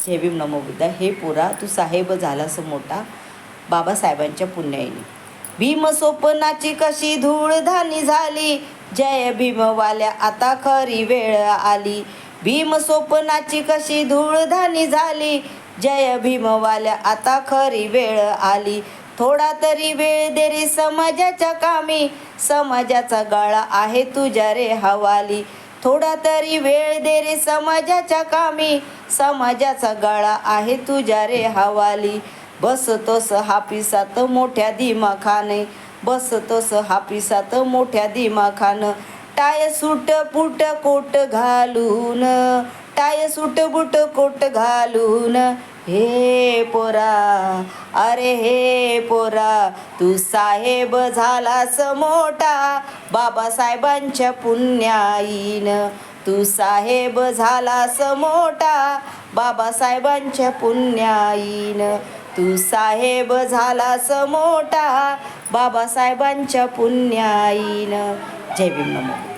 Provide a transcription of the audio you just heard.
जय भीम नमो बुद्धा. हे पोरा तू साहेब झालास मोठा बाबासाहेबांच्या पुण्याईने. भीम स्वप्नाची कशी धूळधानी झाली, जय भीमवाल्या आता खरी वेळ आली. भीम स्वप्नाची कशी धूळधानी झाली, जय भीमवाल्या आता खरी वेळ आली. थोडा तरी वेळ दे रे समाजाच्या कामी, समाजाचा गळा आहे तुझ्या रे हवाली. थोडा तरी वेळ दे रे समाजाच्या कामी, समाजाचा गळा आहे तुझ्या रे हवाली. बसतोस हापिसात मोठ्या दिमाखाने, बसतोस हापिसात मोठ्या दिमाखानं. टाय सूट बूट कोट घालून, टाय सूट बूट कोट घालून. हे पोरा, अरे हे पोरा, तू साहेब झालास मोठा बाबासाहेबांच्या पुण्याईनं. तू साहेब झालास मोठा बाबासाहेबांच्या पुण्याईनं. तू साहेब झालास मोठा बाबासाहेबांच्या पुण्याईनं. जय भीम नमो.